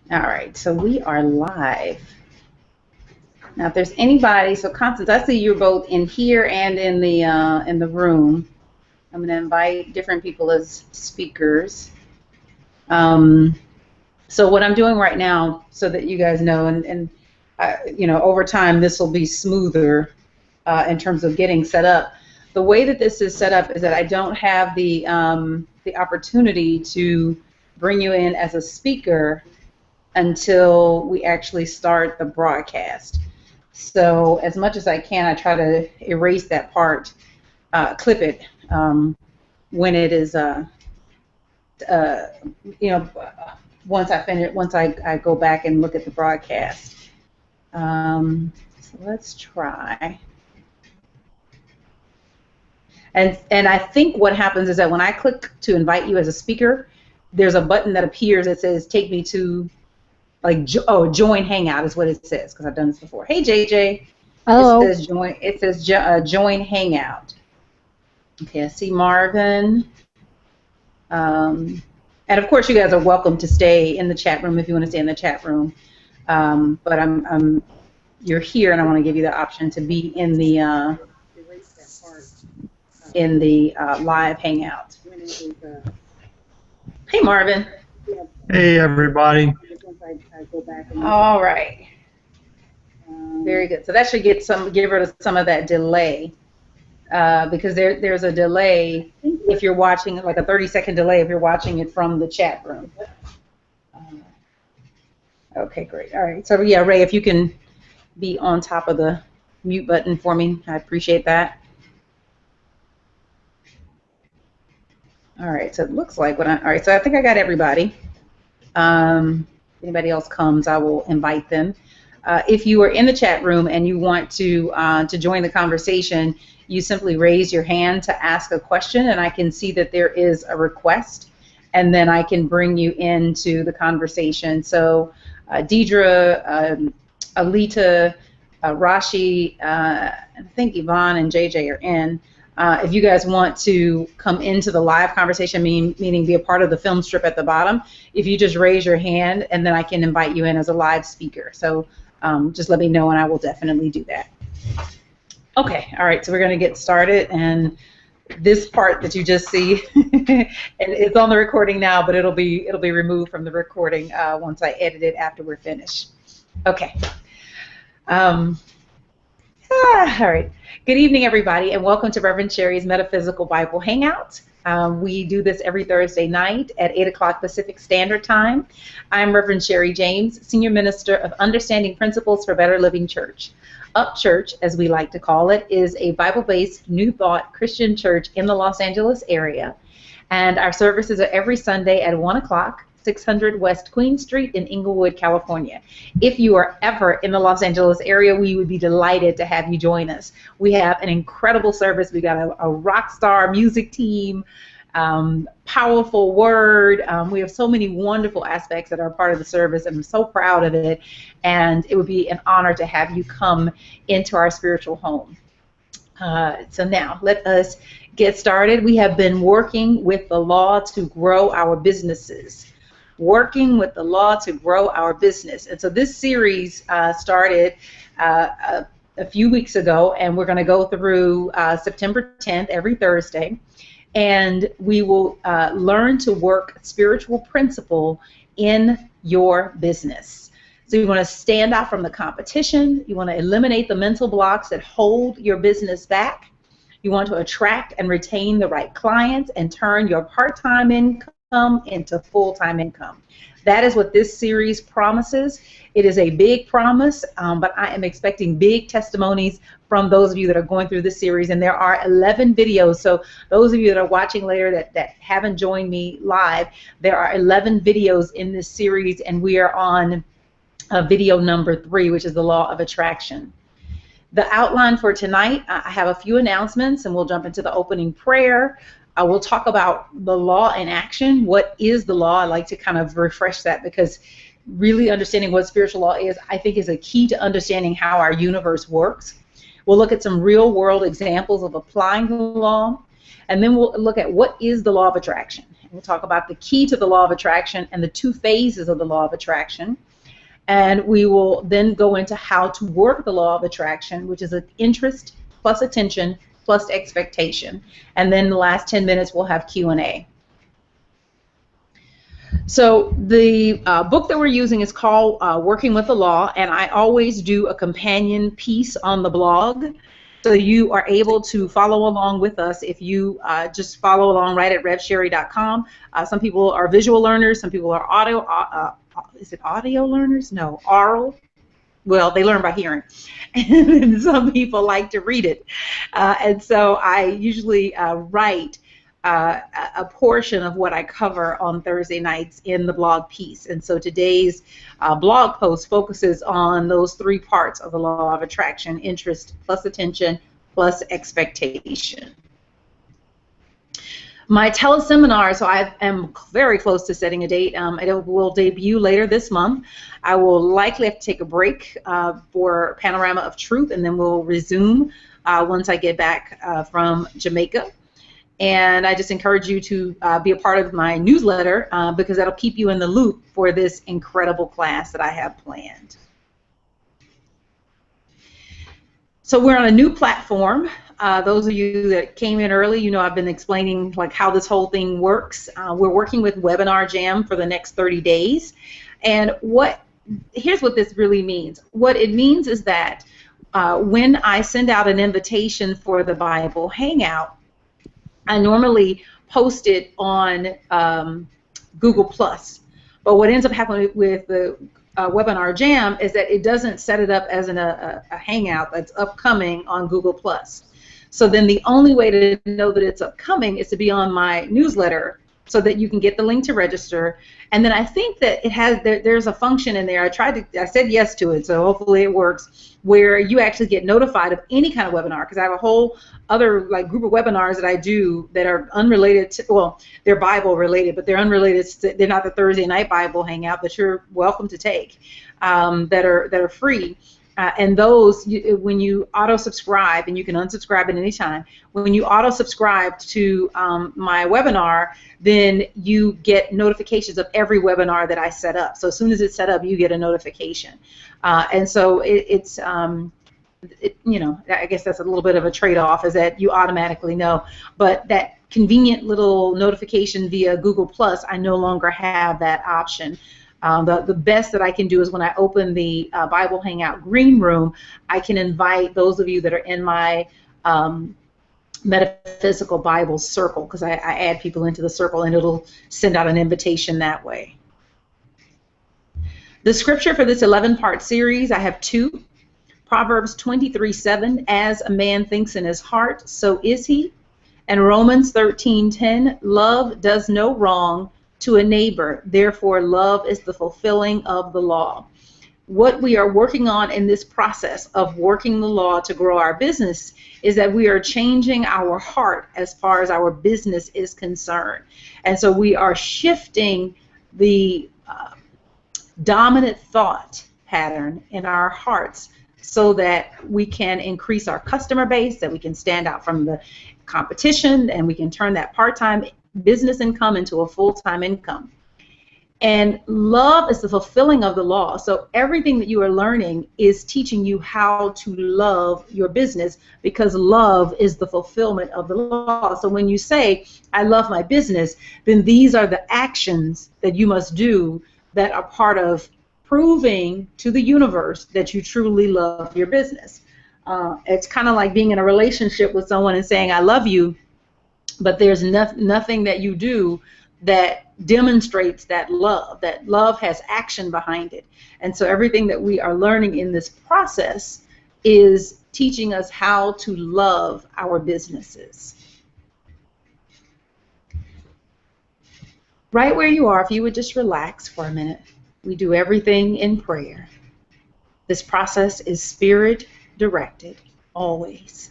All right, so we are live. Now, if there's anybody, so Constance, I see you're both in here and in the room. I'm going to invite different people as speakers. Um, so what I'm doing right now, so that you guys know, and over time this will be smoother in terms of getting set up. The way that this is set up is that I don't have the opportunity to bring you in as a speaker until we actually start the broadcast. So as much as I can, I try to erase that part, clip it when it is, uh, you know, once I finish, once I go back and look at the broadcast. So let's try. And I think what happens is that when I click to invite you as a speaker, there's a button that appears that says take me to join Hangout is what it says, because I've done this before. Hey JJ, Hello. it says join Hangout. Okay, I see Marvin. And of course you guys are welcome to stay in the chat room if you want to stay in the chat room. But you're here, and I want to give you the option to be in the live Hangout. Hey Marvin. Hey everybody. All right. Very good. So that should give rid of some of that delay, because there's a delay if you're watching, like a 30-second delay if you're watching it from the chat room. Okay, great. All right. So yeah, Ray, if you can be on top of the mute button for me, I appreciate that. All right. So it looks like all right. So I think I got everybody. If anybody else comes, I will invite them. If you are in the chat room and you want to join the conversation, you simply raise your hand to ask a question, and I can see that there is a request, and then I can bring you into the conversation. So Deidre, Alita, Rashi, I think Yvonne and JJ are in. If you guys want to come into the live conversation, meaning be a part of the film strip at the bottom, if you just raise your hand, and then I can invite you in as a live speaker. So just let me know, and I will definitely do that. Okay, all right, so we're going to get started, and this part that you just see, and it's on the recording now, but it'll be removed from the recording once I edit it after we're finished. Okay. All right. Good evening, everybody, and welcome to Reverend Sherri's Metaphysical Bible Hangout. We do this every Thursday night at 8 o'clock Pacific Standard Time. I'm Reverend Sherri James, Senior Minister of Understanding Principles for Better Living Church. Up Church, as we like to call it, is a Bible-based New Thought Christian church in the Los Angeles area. And our services are every Sunday at 1 o'clock, 600 West Queen Street in Inglewood, California. If you are ever in the Los Angeles area, we would be delighted to have you join us. We have an incredible service. We got a rock star music team, powerful word. We have so many wonderful aspects that are part of the service, and I'm so proud of it. And it would be an honor to have you come into our spiritual home. So now let us get started. We have been working with the law to grow our businesses. Working with the law to grow our business. And so this series started a few weeks ago, and we're going to go through September 10th every Thursday, and we will learn to work spiritual principle in your business. So you want to stand out from the competition. You want to eliminate the mental blocks that hold your business back. You want to attract and retain the right clients and turn your part-time income into full-time income. That is what this series promises. It is a big promise, but I am expecting big testimonies from those of you that are going through this series, and there are 11 videos. So those of you that are watching later that haven't joined me live, there are 11 videos in this series, and we are on video number 3, which is the law of attraction. The outline for tonight, I have a few announcements, and we'll jump into the opening prayer. We'll talk about the law in action. What is the law? I like to kind of refresh that, because really understanding what spiritual law is, I think, is a key to understanding how our universe works. We'll look at some real-world examples of applying the law, and then we'll look at what is the law of attraction. We'll talk about the key to the law of attraction and the two phases of the law of attraction. And we will then go into how to work the law of attraction, which is an interest plus attention plus expectation. And then the last 10 minutes we'll have Q&A. So the book that we're using is called Working with the Law, and I always do a companion piece on the blog. So you are able to follow along with us if you just follow along right at revsherri.com. Some people are visual learners, some people are audio, is it audio learners? No, oral. Well, they learn by hearing. And some people like to read it. And so I usually write a portion of what I cover on Thursday nights in the blog piece. And so today's blog post focuses on those three parts of the law of attraction: interest plus attention plus expectation. My teleseminar, so I am very close to setting a date. It will debut later this month. I will likely have to take a break for Panorama of Truth, and then we'll resume once I get back from Jamaica. And I just encourage you to be a part of my newsletter because that'll keep you in the loop for this incredible class that I have planned. So we're on a new platform. Those of you that came in early, you know I've been explaining like how this whole thing works. We're working with Webinar Jam for the next 30 days. And here's what this really means. What it means is that when I send out an invitation for the Bible Hangout, I normally post it on Google+. But what ends up happening with the Webinar Jam is that it doesn't set it up as a Hangout that's upcoming on Google+. So then the only way to know that it's upcoming is to be on my newsletter so that you can get the link to register. And then I think that it has there's a function in there. I said yes to it, so hopefully it works, where you actually get notified of any kind of webinar, because I have a whole other like group of webinars that I do that are unrelated to, well, they're Bible related, but they're unrelated they're not the Thursday night Bible Hangout that you're welcome to take, that are free. And those, when you auto-subscribe, and you can unsubscribe at any time, when you auto-subscribe to my webinar, then you get notifications of every webinar that I set up. So as soon as it's set up, you get a notification. And so it's, you know, I guess that's a little bit of a trade-off, is that you automatically know. But that convenient little notification via Google+, I no longer have that option. The best that I can do is when I open the Bible Hangout Green Room, I can invite those of you that are in my Metaphysical Bible circle, because I add people into the circle and it'll send out an invitation that way. The scripture for this 11-part series, I have two. Proverbs 23:7, as a man thinks in his heart, so is he. And Romans 13:10, love does no wrong to a neighbor, therefore love is the fulfilling of the law. What we are working on in this process of working the law to grow our business is that we are changing our heart as far as our business is concerned. And so we are shifting the dominant thought pattern in our hearts so that we can increase our customer base, that we can stand out from the competition, and we can turn that part-time business income into a full-time income. And love is the fulfilling of the law. So everything that you are learning is teaching you how to love your business, because love is the fulfillment of the law. So when you say, I love my business, then these are the actions that you must do that are part of proving to the universe that you truly love your business. It's kind of like being in a relationship with someone and saying, I love you, but there's nothing that you do that demonstrates that love. That love has action behind it. And so everything that we are learning in this process is teaching us how to love our businesses. Right where you are, if you would just relax for a minute. We do everything in prayer. This process is spirit directed, always.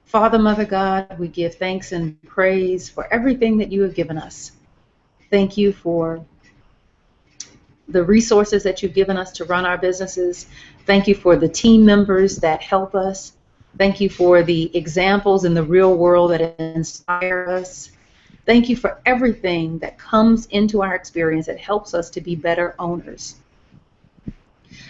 Father, Mother God, we give thanks and praise for everything that you have given us. Thank you for the resources that you've given us to run our businesses. Thank you for the team members that help us. Thank you for the examples in the real world that inspire us. Thank you for everything that comes into our experience that helps us to be better owners.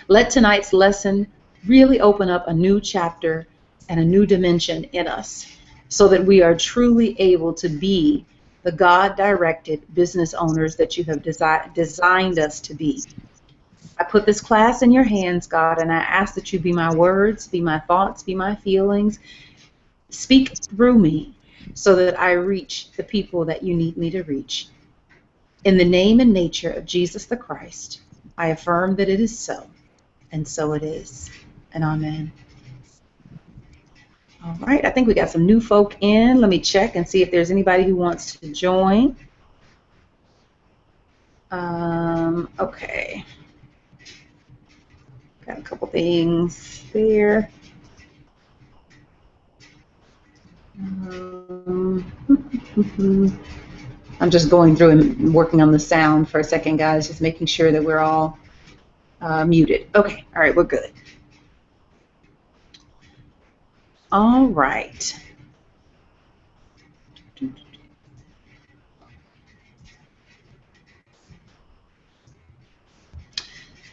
Let tonight's lesson really open up a new chapter and a new dimension in us so that we are truly able to be the God-directed business owners that you have designed us to be. I put this class in your hands, God, and I ask that you be my words, be my thoughts, be my feelings. Speak through me so that I reach the people that you need me to reach. In the name and nature of Jesus the Christ, I affirm that it is so, and so it is. And amen. All right, I think we got some new folk in. Let me check and see if there's anybody who wants to join. Okay. Got a couple things there. I'm just going through and working on the sound for a second, guys, just making sure that we're all muted. Okay, all right, we're good. All right.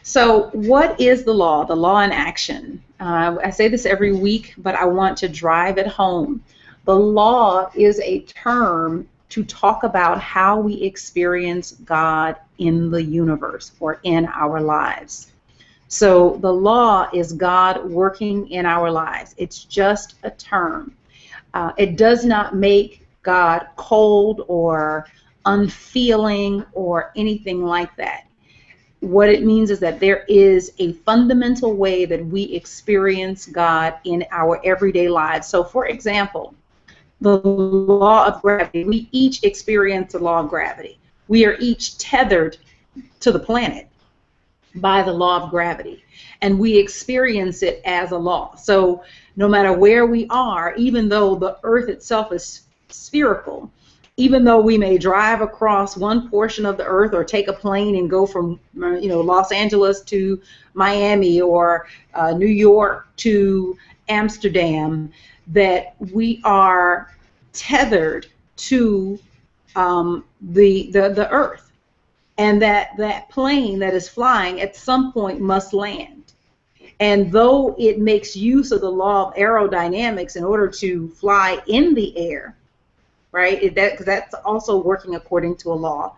So what is the law? The law in action. I say this every week, but I want to drive it home. The law is a term to talk about how we experience God in the universe or in our lives. So the law is God working in our lives. It's just a term. It does not make God cold or unfeeling or anything like that. What it means is that there is a fundamental way that we experience God in our everyday lives. So, for example, the law of gravity, we each experience the law of gravity. We are each tethered to the planet by the law of gravity, and we experience it as a law. So no matter where we are, even though the earth itself is spherical, even though we may drive across one portion of the earth or take a plane and go from Los Angeles to Miami or New York to Amsterdam, that we are tethered to the earth, and that plane that is flying at some point must land. And though it makes use of the law of aerodynamics in order to fly in the air, right? Because that's also working according to a law.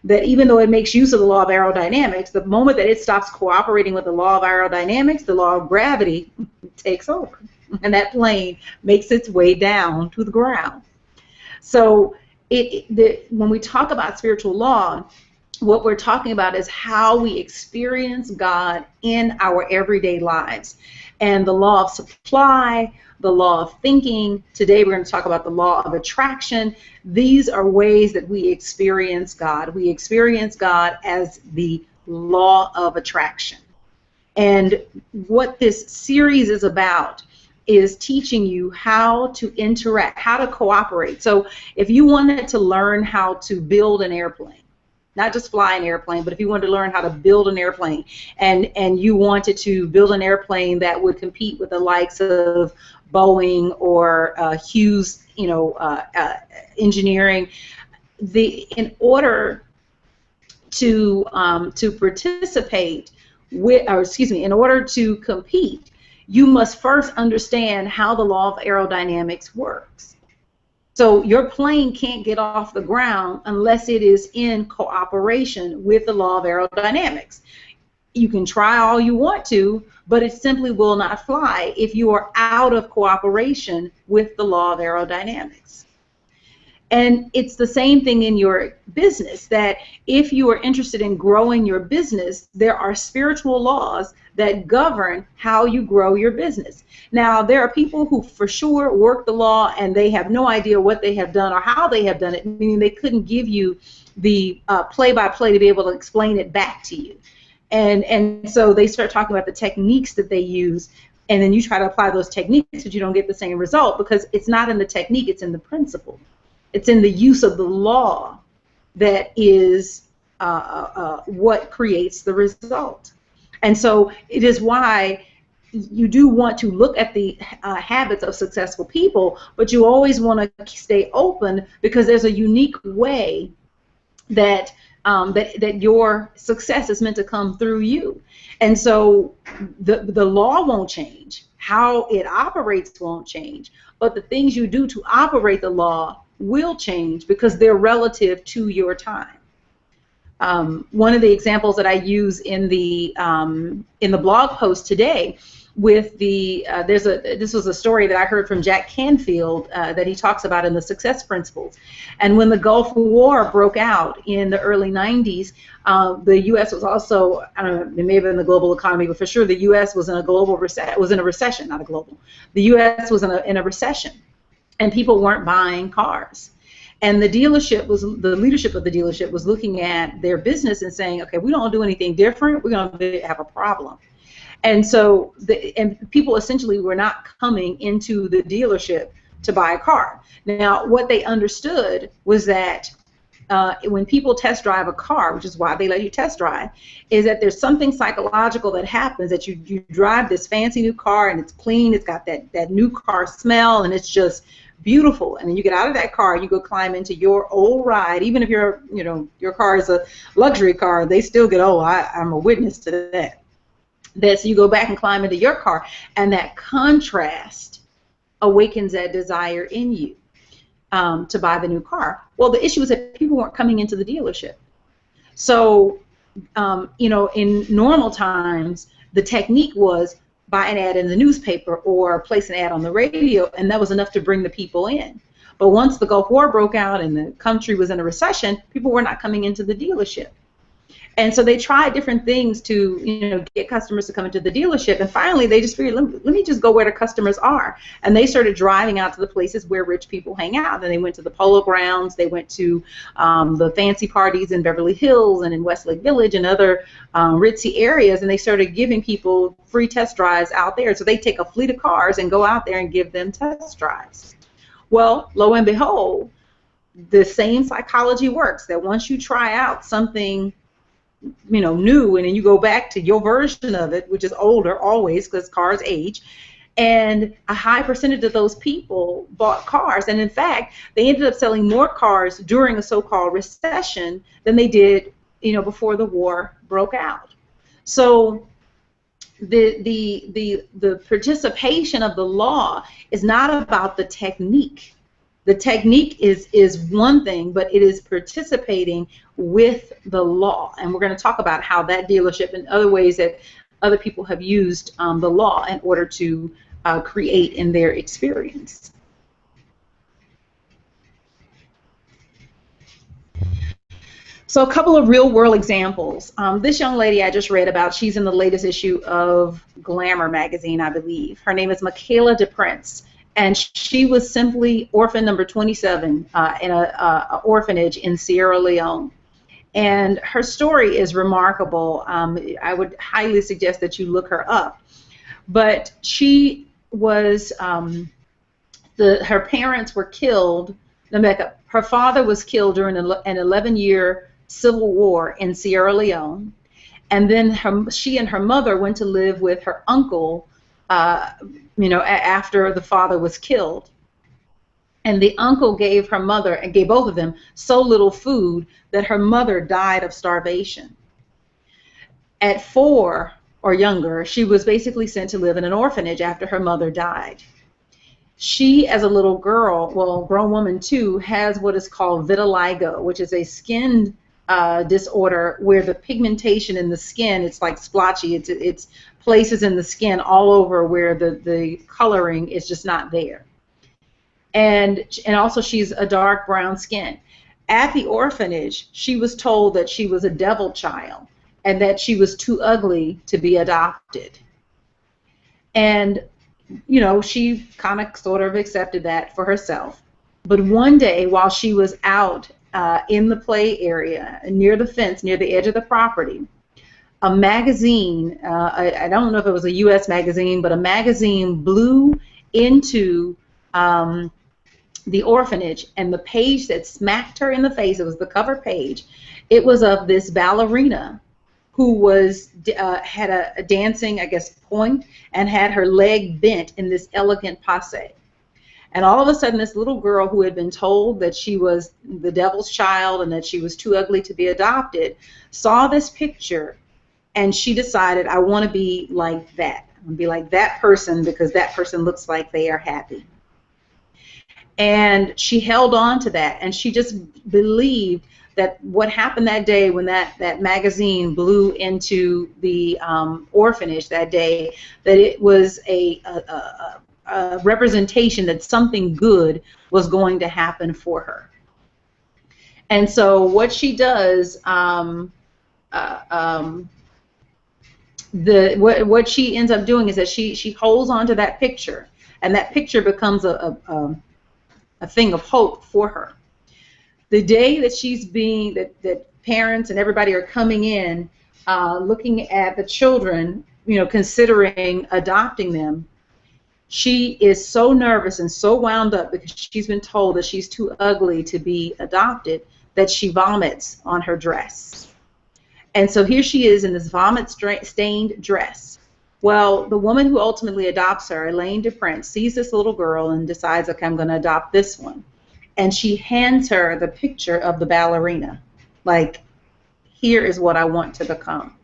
That even though it makes use of the law of aerodynamics, the moment that it stops cooperating with the law of aerodynamics, the law of gravity takes over, and that plane makes its way down to the ground. So when we talk about spiritual law, what we're talking about is how we experience God in our everyday lives. And the law of supply, the law of thinking, today we're going to talk about the law of attraction. These are ways that we experience God. We experience God as the law of attraction. And what this series is about is teaching you how to interact, how to cooperate. So if you wanted to learn how to build an airplane, not just fly an airplane, but if you wanted to learn how to build an airplane, and you wanted to build an airplane that would compete with the likes of Boeing or Hughes, engineering, in order to participate in order to compete, you must first understand how the law of aerodynamics works. So your plane can't get off the ground unless it is in cooperation with the law of aerodynamics. You can try all you want to, but it simply will not fly if you are out of cooperation with the law of aerodynamics. And it's the same thing in your business, that if you are interested in growing your business, there are spiritual laws that govern how you grow your business. Now, there are people who for sure work the law and they have no idea what they have done or how they have done it, meaning they couldn't give you the play-by-play to be able to explain it back to you. And so they start talking about the techniques that they use, and then you try to apply those techniques, but you don't get the same result because it's not in the technique, it's in the principle. It's in the use of the law that is what creates the result. And so it is why you do want to look at the habits of successful people, but you always want to stay open because there's a unique way that that your success is meant to come through you. And so the law won't change. How it operates won't change. But the things you do to operate the law will change because they're relative to your time. One of the examples that I use in the blog post today with the this was a story that I heard from Jack Canfield that he talks about in the Success Principles. And when the Gulf War broke out in the early 90s, the U.S. was also, I don't know, it may have been the global economy, but for sure the U.S. was in a global recession, not a global. The U.S. was in a recession, and people weren't buying cars. And the leadership of the dealership was looking at their business and saying, okay, we don't do anything different, we're going to have a problem. And so, people essentially were not coming into the dealership to buy a car. Now, what they understood was that when people test drive a car, which is why they let you test drive, is that there's something psychological that happens, that you drive this fancy new car and it's clean, it's got that new car smell, and it's just beautiful. And then you get out of that car, you go climb into your old ride, even if your car is a luxury car, they still get, oh, I'm a witness to that. So you go back and climb into your car, and that contrast awakens that desire in you to buy the new car. Well, the issue is that people weren't coming into the dealership. So, in normal times, the technique was buy an ad in the newspaper or place an ad on the radio, and that was enough to bring the people in. But once the Gulf War broke out and the country was in a recession, people were not coming into the dealership. And so they tried different things to, get customers to come into the dealership. And finally, they just figured, let me just go where the customers are. And they started driving out to the places where rich people hang out. And they went to the Polo Grounds. They went to the fancy parties in Beverly Hills and in Westlake Village and other ritzy areas. And they started giving people free test drives out there. So they take a fleet of cars and go out there and give them test drives. Well, lo and behold, the same psychology works, that once you try out something new, and then you go back to your version of it, which is older always because cars age, and a high percentage of those people bought cars, and in fact they ended up selling more cars during a so-called recession than they did before the war broke out. So the participation of the law is not about the technique. The technique is one thing, but it is participating with the law. And we're going to talk about how that dealership and other ways that other people have used the law in order to create in their experience. So a couple of real-world examples. This young lady I just read about, she's in the latest issue of Glamour magazine, I believe. Her name is Michaela DePrince. And she was simply orphan number 27 in an orphanage in Sierra Leone. And her story is remarkable. I would highly suggest that you look her up. But she was, her parents were killed. Her father was killed during an 11-year civil war in Sierra Leone. And then she and her mother went to live with her uncle after the father was killed. And the uncle gave her mother, and gave both of them, so little food that her mother died of starvation. At 4 or younger, she was basically sent to live in an orphanage after her mother died. She, as a little girl, well, grown woman too, has what is called vitiligo, which is a skin disorder where the pigmentation in the skin, it's like splotchy, it's places in the skin all over where the coloring is just not there. And also she's a dark brown skin. At the orphanage, she was told that she was a devil child and that she was too ugly to be adopted. And, she kind of sort of accepted that for herself. But one day while she was out in the play area near the fence, near the edge of the property, a magazine, I don't know if it was a U.S. magazine, but a magazine blew into the orphanage, and the page that smacked her in the face, it was the cover page, it was of this ballerina who was had a dancing, I guess, point, and had her leg bent in this elegant passe. And all of a sudden, this little girl who had been told that she was the devil's child and that she was too ugly to be adopted saw this picture, and she decided, I want to be like that. I want to be like that person because that person looks like they are happy. And she held on to that, and she just believed that what happened that day when that magazine blew into the orphanage that day, that it was a representation that something good was going to happen for her. And so what she does, what she ends up doing is that she holds on to that picture, and that picture becomes a thing of hope for her. The day that she's being, that parents and everybody are coming in, looking at the children, considering adopting them, she is so nervous and so wound up because she's been told that she's too ugly to be adopted that she vomits on her dress. And so here she is in this vomit-stained dress. Well, the woman who ultimately adopts her, Elaine DePrince, sees this little girl and decides, okay, I'm going to adopt this one. And she hands her the picture of the ballerina. Like, here is what I want to become.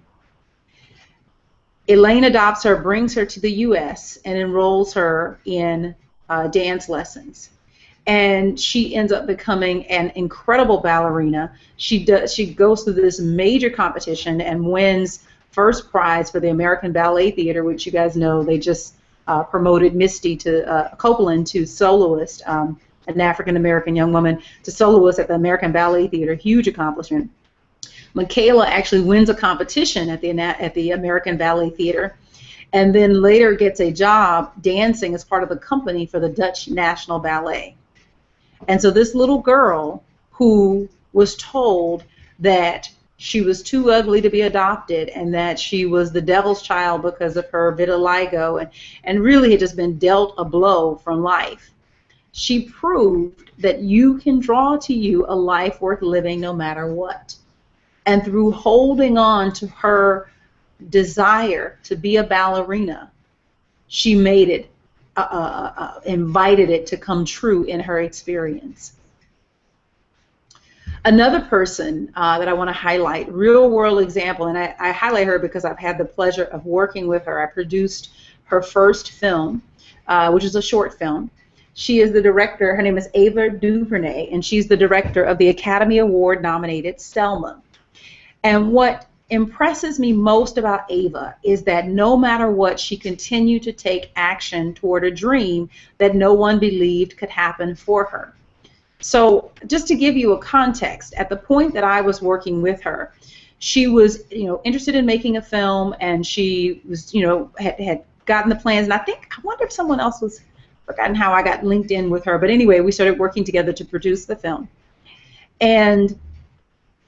Elaine adopts her, brings her to the U.S., and enrolls her in dance lessons. And she ends up becoming an incredible ballerina. She goes through this major competition and wins first prize for the American Ballet Theater, which you guys know they just promoted Misty to Copeland to soloist, an African-American young woman, to soloist at the American Ballet Theater. Huge accomplishment. Michaela actually wins a competition at the American Ballet Theater, and then later gets a job dancing as part of the company for the Dutch National Ballet. And so this little girl who was told that she was too ugly to be adopted and that she was the devil's child because of her vitiligo and really had just been dealt a blow from life, she proved that you can draw to you a life worth living no matter what. And through holding on to her desire to be a ballerina, she made it, invited it to come true in her experience. Another person that I want to highlight, real world example, and I highlight her because I've had the pleasure of working with her. I produced her first film, which is a short film. She is the director, her name is Ava DuVernay, and she's the director of the Academy Award nominated Selma. And what impresses me most about Ava is that no matter what, she continued to take action toward a dream that no one believed could happen for her. So just to give you a context, at the point that I was working with her, she was, interested in making a film, and she was, had gotten the plans. And I wonder if someone else was, forgotten how I got linked in with her. But anyway, we started working together to produce the film. And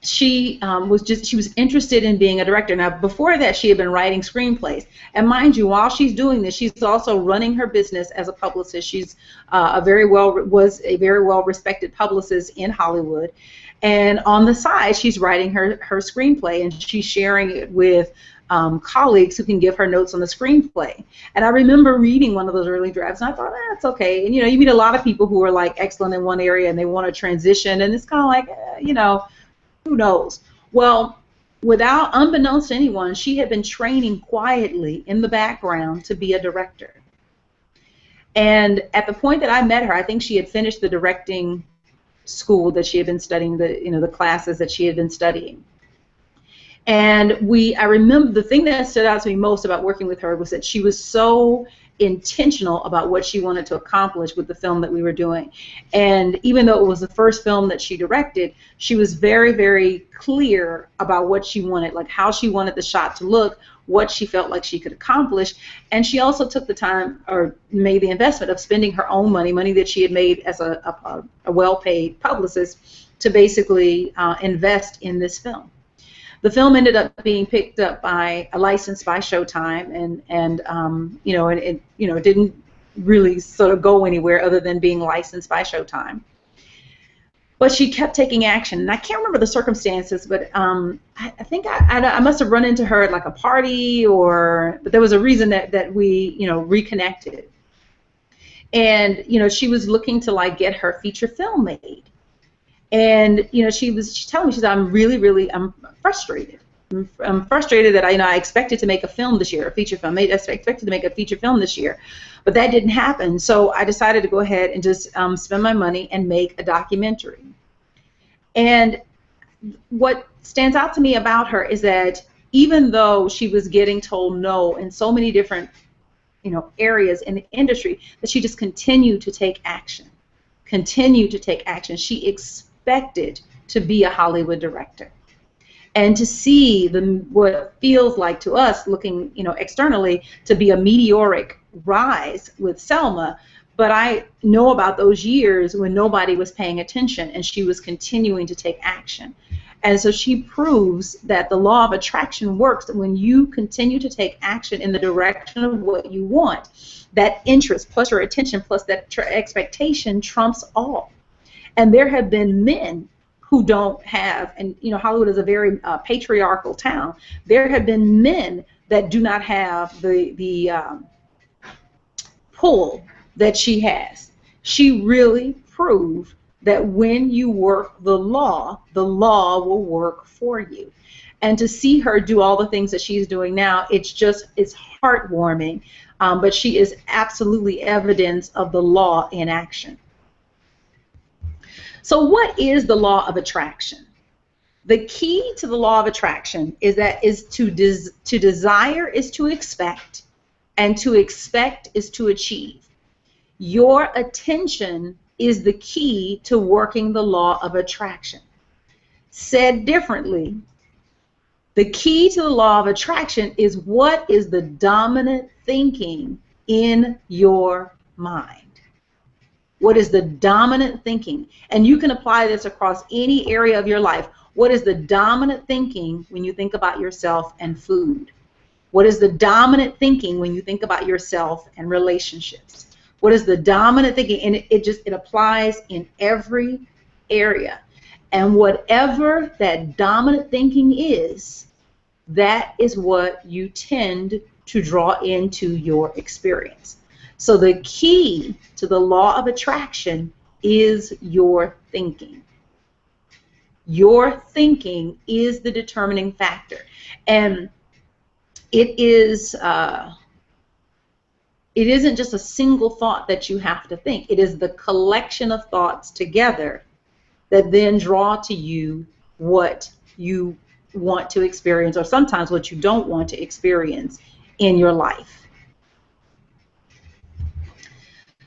she was interested in being a director. Now, before that, she had been writing screenplays. And mind you, while she's doing this, she's also running her business as a publicist. She's was a very well respected publicist in Hollywood. And on the side, she's writing her screenplay, and she's sharing it with colleagues who can give her notes on the screenplay. And I remember reading one of those early drafts, and I thought, that's okay. And you meet a lot of people who are like excellent in one area, and they want to transition, and it's kind of like, who knows? Well, unbeknownst to anyone, she had been training quietly in the background to be a director. And at the point that I met her, I think she had finished the directing school that she had been studying, the classes that she had been studying. And I remember the thing that stood out to me most about working with her was that she was so intentional about what she wanted to accomplish with the film that we were doing. And even though it was the first film that she directed, she was very, very clear about what she wanted, like how she wanted the shot to look, what she felt like she could accomplish. And she also took the time, or made the investment of spending her own money that she had made as a well-paid publicist, to basically invest in this film. The film ended up being picked up by licensed by Showtime, and it didn't really sort of go anywhere other than being licensed by Showtime. But she kept taking action, and I can't remember the circumstances, but I think I must have run into her at like a party, but there was a reason that we, reconnected. And she was looking to like get her feature film made, and she's telling me, she said, I'm frustrated. I'm frustrated that I expected to make a film this year, a feature film. I expected to make a feature film this year, but that didn't happen. So I decided to go ahead and just spend my money and make a documentary. And what stands out to me about her is that even though she was getting told no in so many different areas in the industry, that she just continued to take action. She expected to be a Hollywood director. And to see what feels like to us, looking externally, to be a meteoric rise with Selma, but I know about those years when nobody was paying attention and she was continuing to take action. And so she proves that the law of attraction works when you continue to take action in the direction of what you want. That interest plus your attention plus that expectation trumps all. And there have been men who don't have, and Hollywood is a very patriarchal town. There have been men that do not have the pull that she has. She really proved that when you work the law will work for you. And to see her do all the things that she's doing now, it's heartwarming. But she is absolutely evidence of the law in action. So what is the law of attraction? The key to the law of attraction is to desire is to expect, and to expect is to achieve. Your attention is the key to working the law of attraction. Said differently, the key to the law of attraction is what is the dominant thinking in your mind. What is the dominant thinking? And you can apply this across any area of your life. What is the dominant thinking when you think about yourself and food? What is the dominant thinking when you think about yourself and relationships? What is the dominant thinking? And it applies in every area. And whatever that dominant thinking is, that is what you tend to draw into your experience. So the key to the law of attraction is your thinking. Your thinking is the determining factor. And it isn't just a single thought that you have to think. It is the collection of thoughts together that then draw to you what you want to experience, or sometimes what you don't want to experience in your life.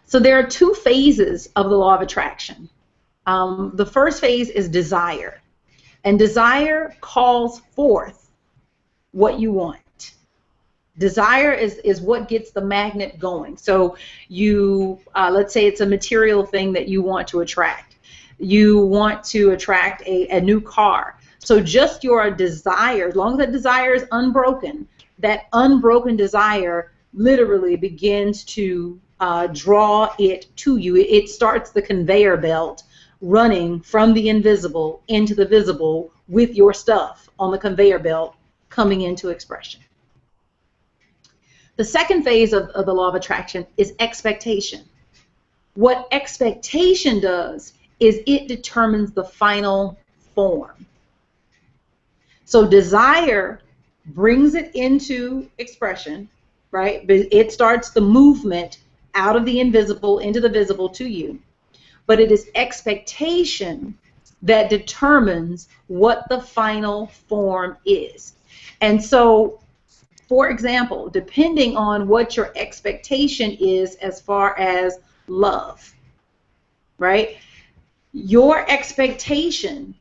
So there are two phases of the law of attraction. The first phase is desire. And desire calls forth what you want. Desire is what gets the magnet going. So let's say it's a material thing that you want to attract. You want to attract a new car. So just your desire, as long as that desire is unbroken, that unbroken desire literally begins to draw it to you. It starts the conveyor belt running from the invisible into the visible with your stuff on the conveyor belt coming into expression. The second phase of the law of attraction is expectation. What expectation does is it determines the final form. So desire brings it into expression, right? It starts the movement out of the invisible into the visible to you. But it is expectation that determines what the final form is. And so, for example, depending on what your expectation is as far as love, right? Your expectation,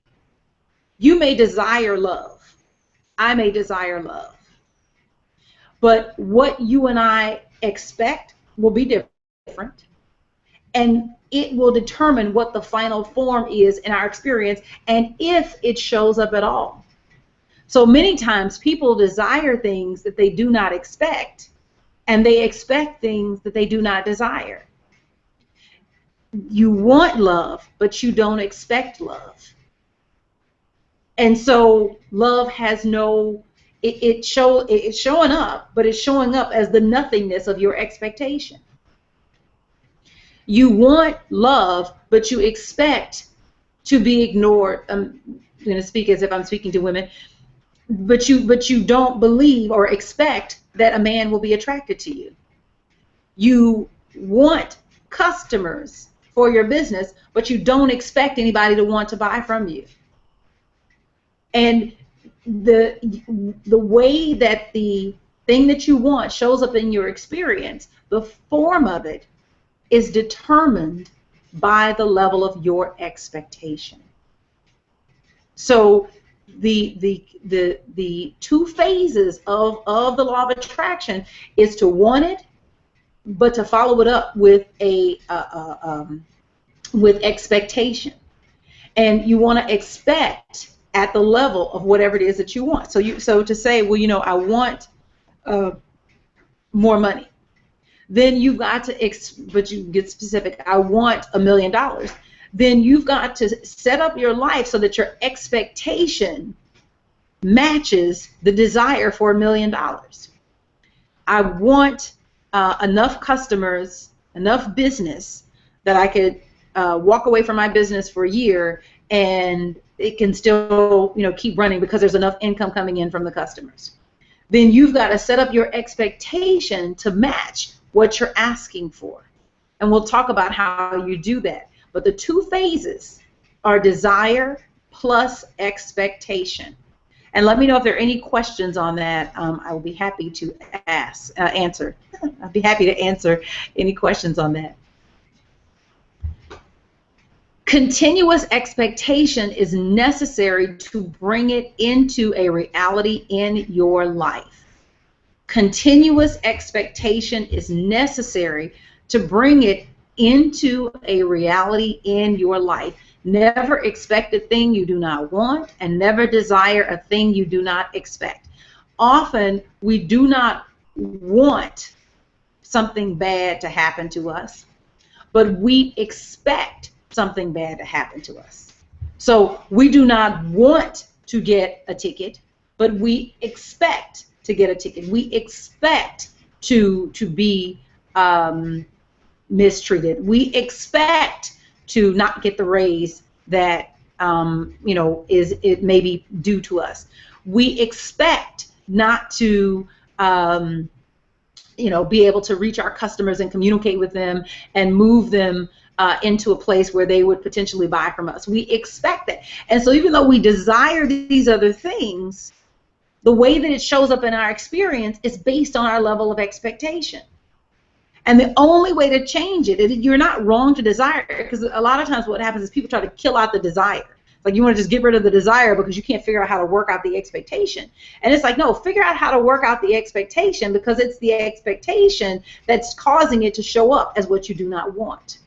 you may desire love. I may desire love. But what you and I expect will be different. And it will determine what the final form is in our experience and if it shows up at all. So many times people desire things that they do not expect, and they expect things that they do not desire. You want love, but you don't expect love. And so love has no, it's showing up, but it's showing up as the nothingness of your expectation. You want love, but you expect to be ignored. I'm going to speak as if I'm speaking to women, but you don't believe or expect that a man will be attracted to you. You want customers for your business, but you don't expect anybody to want to buy from you. And the way that the thing that you want shows up in your experience, the form of it is determined by the level of your expectation. So the two phases of the law of attraction is to want it, but to follow it up with with expectation. And you want to expect at the level of whatever it is that you want. So to say, well, I want more money. Then you've got to, but you get specific. I want $1 million. Then you've got to set up your life so that your expectation matches the desire for $1 million. I want enough customers, enough business that I could walk away from my business for a year and it can still, keep running because there's enough income coming in from the customers. Then you've got to set up your expectation to match what you're asking for. And we'll talk about how you do that. But the two phases are desire plus expectation. And let me know if there are any questions on that. I will be happy to answer. I'll be happy to answer any questions on that. Continuous expectation is necessary to bring it into a reality in your life. Continuous expectation is necessary to bring it into a reality in your life. Never expect a thing you do not want, and never desire a thing you do not expect. Often we do not want something bad to happen to us, but we expect something bad to happen to us. So we do not want to get a ticket, but we expect to get a ticket. We expect to be mistreated. We expect to not get the raise that it may be due to us. We expect not to be able to reach our customers and communicate with them and move them into a place where they would potentially buy from us. We expect that. And so even though we desire these other things, the way that it shows up in our experience is based on our level of expectation. And the only way to change it, you're not wrong to desire it, because a lot of times what happens is people try to kill out the desire. Like, you want to just get rid of the desire because you can't figure out how to work out the expectation. And it's like, no, figure out how to work out the expectation, because it's the expectation that's causing it to show up as what you do not want.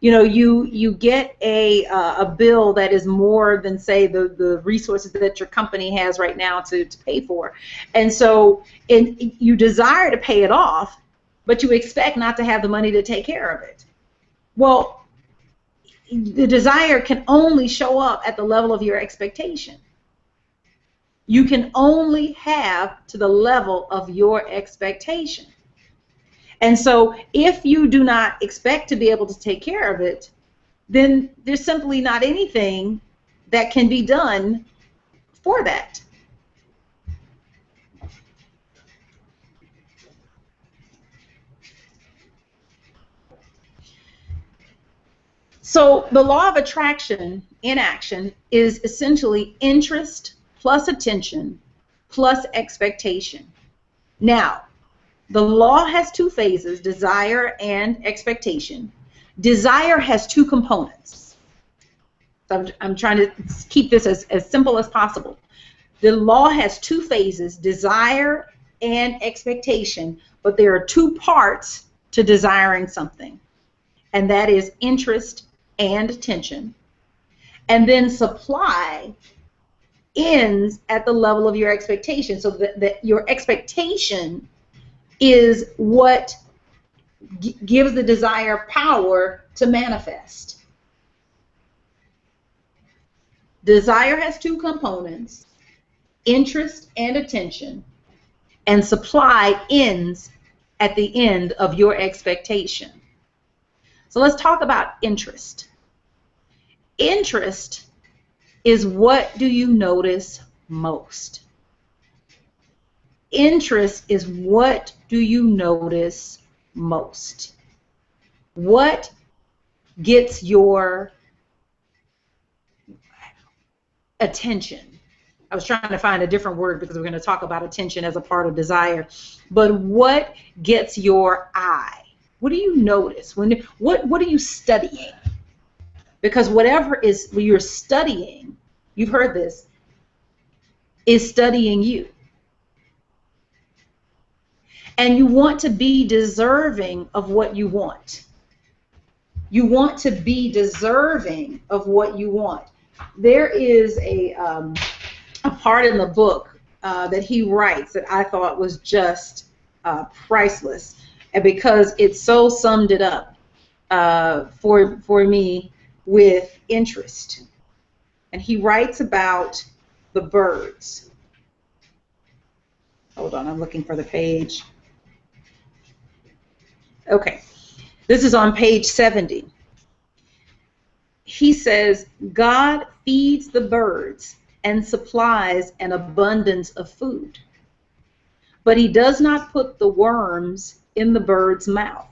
You get a bill that is more than, say, the resources that your company has right now to pay for. And so you desire to pay it off, but you expect not to have the money to take care of it. Well, the desire can only show up at the level of your expectation. You can only have to the level of your expectation. And so if you do not expect to be able to take care of it, then there's simply not anything that can be done for that. So the law of attraction in action is essentially interest plus attention plus expectation. Now, the law has two phases, desire and expectation. Desire has two components. So I'm trying to keep this as simple as possible. The law has two phases, desire and expectation, but there are two parts to desiring something, and that is interest and attention. And then supply ends at the level of your expectation, so that your expectation is what gives the desire power to manifest. Desire has two components, interest and attention, and supply ends at the end of your expectation. So let's talk about interest. Interest is what do you notice most? Interest is what do you notice most? What gets your attention? I was trying to find a different word because we're going to talk about attention as a part of desire. But what gets your eye? What do you notice? What are you studying? Because whatever is you're studying, you've heard this, is studying you. And you want to be deserving of what you want. You want to be deserving of what you want. There is a part in the book that he writes that I thought was just priceless, and because it so summed it up for me with interest. And he writes about the birds. Hold on, I'm looking for the page. Okay, this is on page 70. He says, God feeds the birds and supplies an abundance of food, but he does not put the worms in the bird's mouth.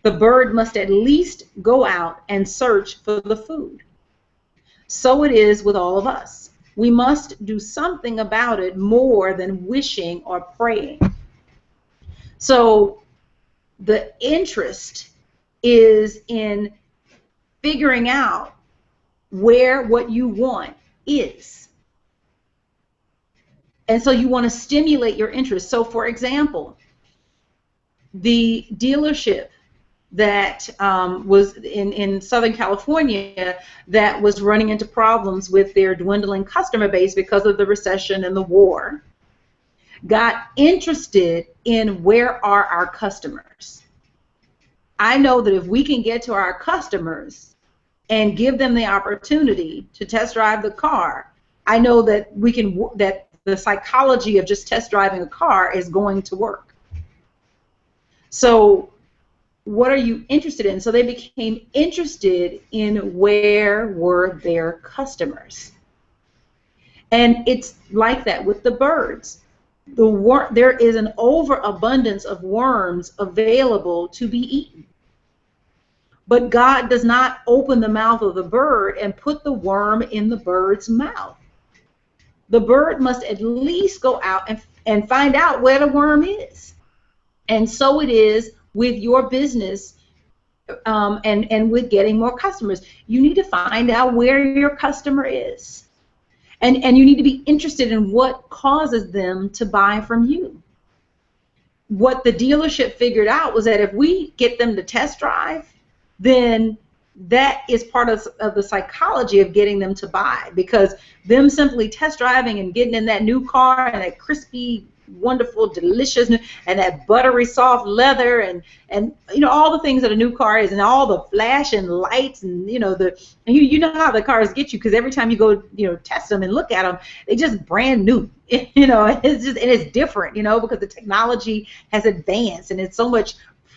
The bird must at least go out and search for the food. So it is with all of us. We must do something about it more than wishing or praying. So the interest is in figuring out where what you want is. And so you want to stimulate your interest. So for example, the dealership that was in Southern California that was running into problems with their dwindling customer base because of the recession and the war, got interested in where are our customers. I know that if we can get to our customers and give them the opportunity to test drive the car, I know that we can, that the psychology of just test driving a car is going to work. So what are you interested in? So they became interested in where were their customers. And it's like that with the birds. There is an overabundance of worms available to be eaten. But God does not open the mouth of the bird and put the worm in the bird's mouth. The bird must at least go out and find out where the worm is. And so it is with your business and with getting more customers. You need to find out where your customer is. And you need to be interested in what causes them to buy from you. What the dealership figured out was that if we get them to test drive, then that is part of the psychology of getting them to buy, because them simply test driving and getting in that new car and that crispy, wonderful, delicious, and that buttery soft leather and you know all the things that a new car is, and all the flash and lights, and you know you know how the cars get you, because every time you go test them and look at them, they just brand new. It's different, because the technology has advanced and it's so much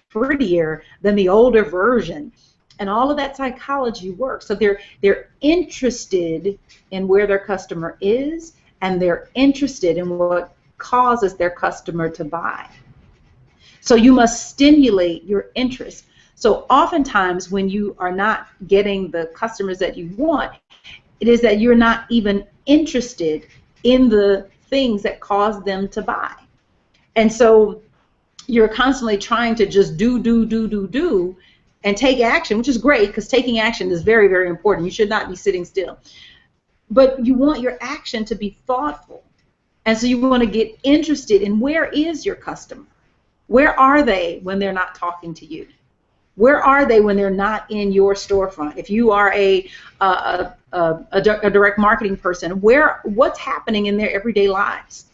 prettier than the older version. And all of that psychology works. So they're interested in where their customer is, and they're interested in what causes their customer to buy. So you must stimulate your interest. So oftentimes when you are not getting the customers that you want, it is that you're not even interested in the things that cause them to buy. And so you're constantly trying to just do, and take action, which is great, because taking action is very, very important. You should not be sitting still. But you want your action to be thoughtful. And so you want to get interested in where is your customer? Where are they when they're not talking to you? Where are they when they're not in your storefront? If you are a direct marketing person, what's happening in their everyday lives?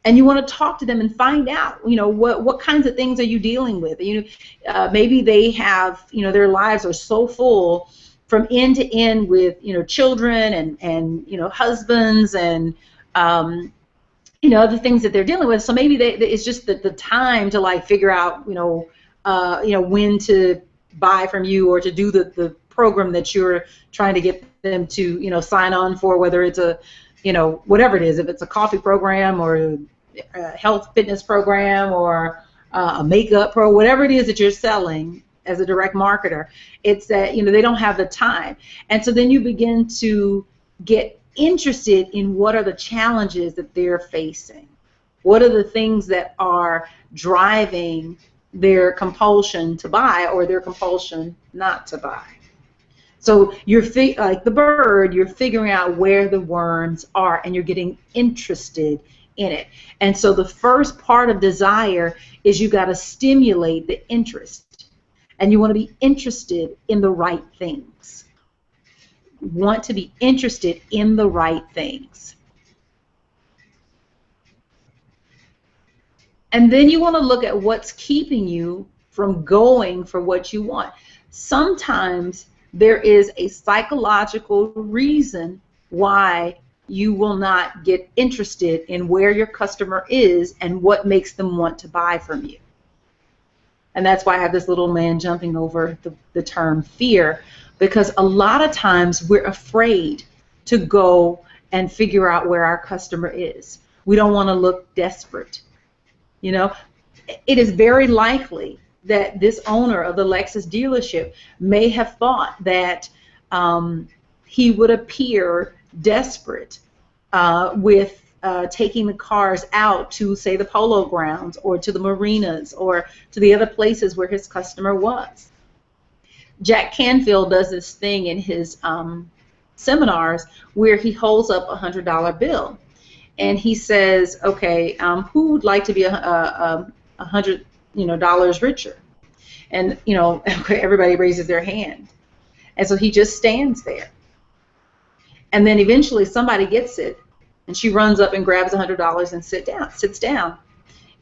And you want to talk to them and find out, what kinds of things are you dealing with? Maybe they have, their lives are so full from end to end with, children and husbands and other things that they're dealing with. So maybe it's just the time to like figure out, when to buy from you or to do the program that you're trying to get them to, sign on for, whether it's a, whatever it is, if it's a coffee program or a health fitness program or a makeup pro, whatever it is that you're selling as a direct marketer, it's that, they don't have the time. And so then you begin to get interested in what are the challenges that they're facing. What are the things that are driving their compulsion to buy or their compulsion not to buy? So you're like the bird, you're figuring out where the worms are and you're getting interested in it. And so the first part of desire is you got to stimulate the interest. And you want to be interested in the right things. Want to be interested in the right things. And then you want to look at what's keeping you from going for what you want. Sometimes there is a psychological reason why you will not get interested in where your customer is and what makes them want to buy from you. And that's why I have this little man jumping over the term fear, because a lot of times we're afraid to go and figure out where our customer is. We don't want to look desperate. It is very likely that this owner of the Lexus dealership may have thought that he would appear desperate with taking the cars out to, say, the polo grounds or to the marinas or to the other places where his customer was. Jack Canfield does this thing in his seminars where he holds up a $100 bill and he says, okay, who would like to be $100 dollars richer? And everybody raises their hand, and so he just stands there. And then eventually somebody gets it, and she runs up and grabs $100 and sits down.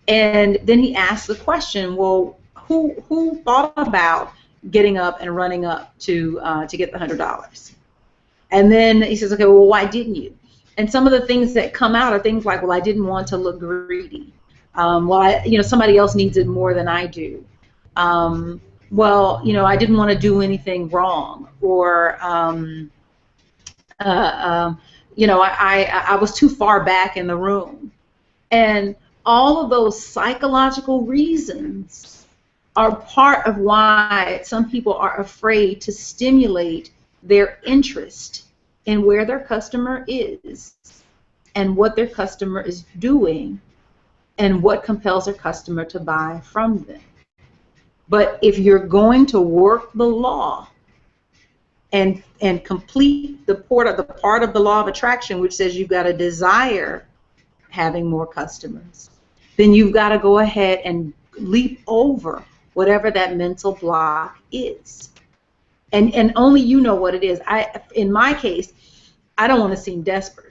And then he asks the question, well, who thought about getting up and running up to get the $100? And then he says, okay, well, why didn't you? And some of the things that come out are things like, well, I didn't want to look greedy. Somebody else needs it more than I do. I didn't want to do anything wrong, or I was too far back in the room. And all of those psychological reasons are part of why some people are afraid to stimulate their interest in where their customer is and what their customer is doing and what compels their customer to buy from them. But if you're going to work the law and complete the part of the law of attraction, which says you've got to desire having more customers, then you've got to go ahead and leap over whatever that mental block is. And only you know what it is. In my case, I don't want to seem desperate.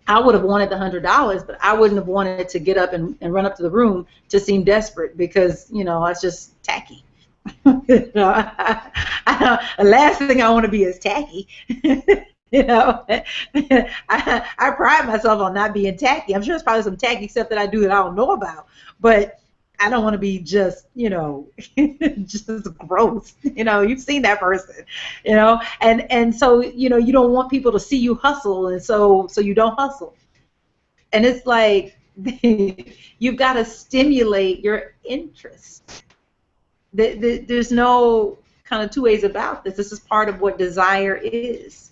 I would have wanted the $100, but I wouldn't have wanted to get up and run up to the room to seem desperate, because that's just tacky. The last thing I want to be is tacky. I pride myself on not being tacky. I'm sure there's probably some tacky stuff that I do that I don't know about, but I don't want to be just just gross. You've seen that person, and so you don't want people to see you hustle, and so you don't hustle. And it's like you've got to stimulate your interest. There's no kind of two ways about this. This is part of what desire is.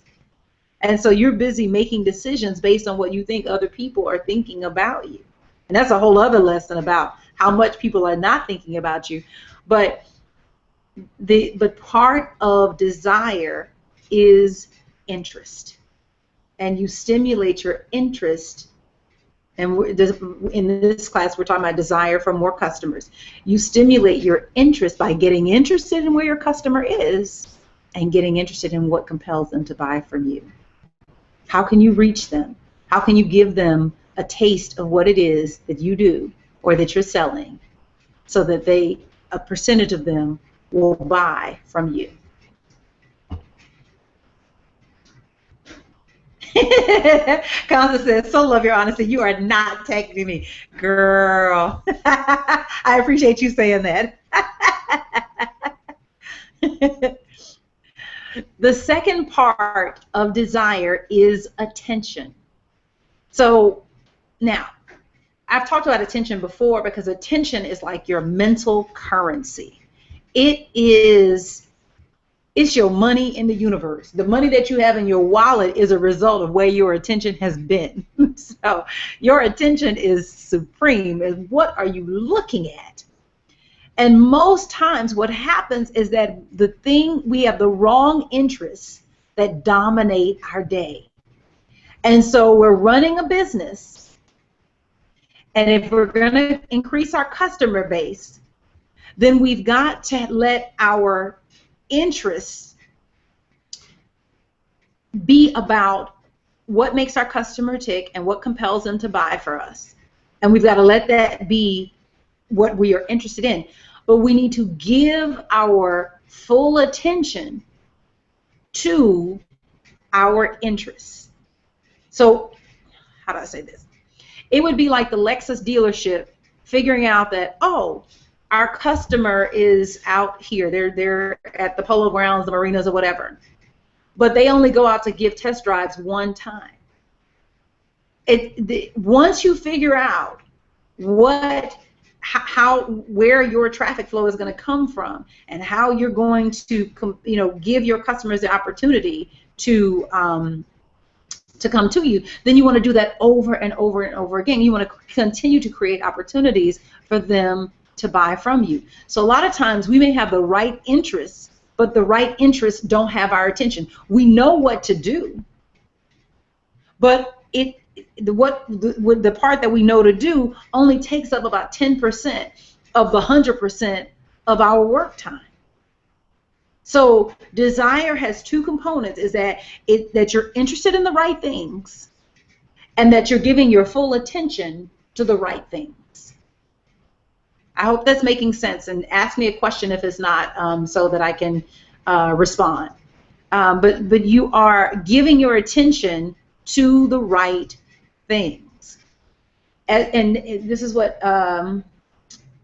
And so you're busy making decisions based on what you think other people are thinking about you. And that's a whole other lesson about how much people are not thinking about you. But part of desire is interest. And you stimulate your interest. And in this class, we're talking about desire for more customers. You stimulate your interest by getting interested in where your customer is and getting interested in what compels them to buy from you. How can you reach them? How can you give them a taste of what it is that you do or that you're selling, so that a percentage of them will buy from you. Constance says, so love your honesty. You are not tagging me. Girl. I appreciate you saying that. The second part of desire is attention. So now, I've talked about attention before because attention is like your mental currency. It's your money in the universe. The money that you have in your wallet is a result of where your attention has been. So your attention is supreme. And what are you looking at? And most times what happens is that we have the wrong interests that dominate our day. And so we're running a business, and if we're going to increase our customer base, then we've got to let our interests be about what makes our customer tick and what compels them to buy for us. And we've got to let that be what we are interested in. But we need to give our full attention to our interests. So, how do I say this? It would be like the Lexus dealership figuring out that, oh, our customer is out here. They're at the polo grounds, the marinas, or whatever. But they only go out to give test drives one time. Once you figure out where your traffic flow is going to come from and how you're going to give your customers the opportunity to come to you, then you want to do that over and over and over again. You want to continue to create opportunities for them to buy from you. So a lot of times we may have the right interests, but the right interests don't have our attention. We know what to do, but the part that we know to do only takes up about 10% of the 100% of our work time. So desire has two components: is that you're interested in the right things, and that you're giving your full attention to the right things. I hope that's making sense, and ask me a question if it's not, so that I can respond. But you are giving your attention to the right things. And this is what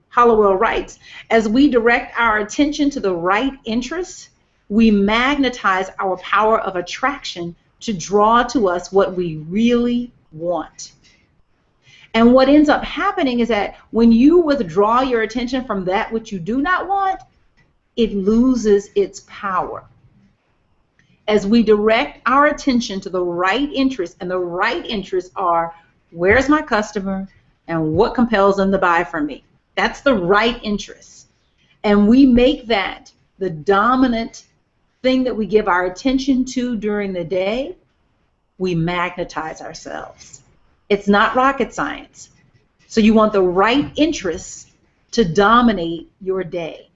Hollowell writes: as we direct our attention to the right interests, we magnetize our power of attraction to draw to us what we really want. And what ends up happening is that when you withdraw your attention from that which you do not want, it loses its power. As we direct our attention to the right interests, and the right interests are, where's my customer and what compels them to buy from me? That's the right interest. And we make that the dominant thing that we give our attention to during the day, we magnetize ourselves. It's not rocket science. So you want the right interests to dominate your day.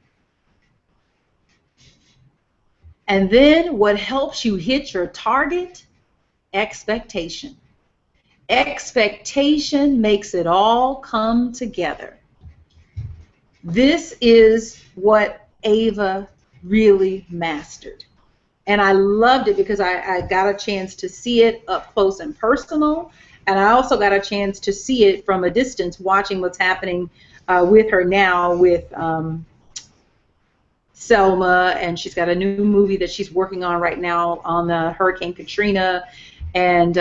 And then what helps you hit your target? Expectation. Expectation makes it all come together. This is what Ava really mastered. And I loved it because I got a chance to see it up close and personal, and I also got a chance to see it from a distance, watching what's happening with her now with Selma, and she's got a new movie that she's working on right now on the Hurricane Katrina, and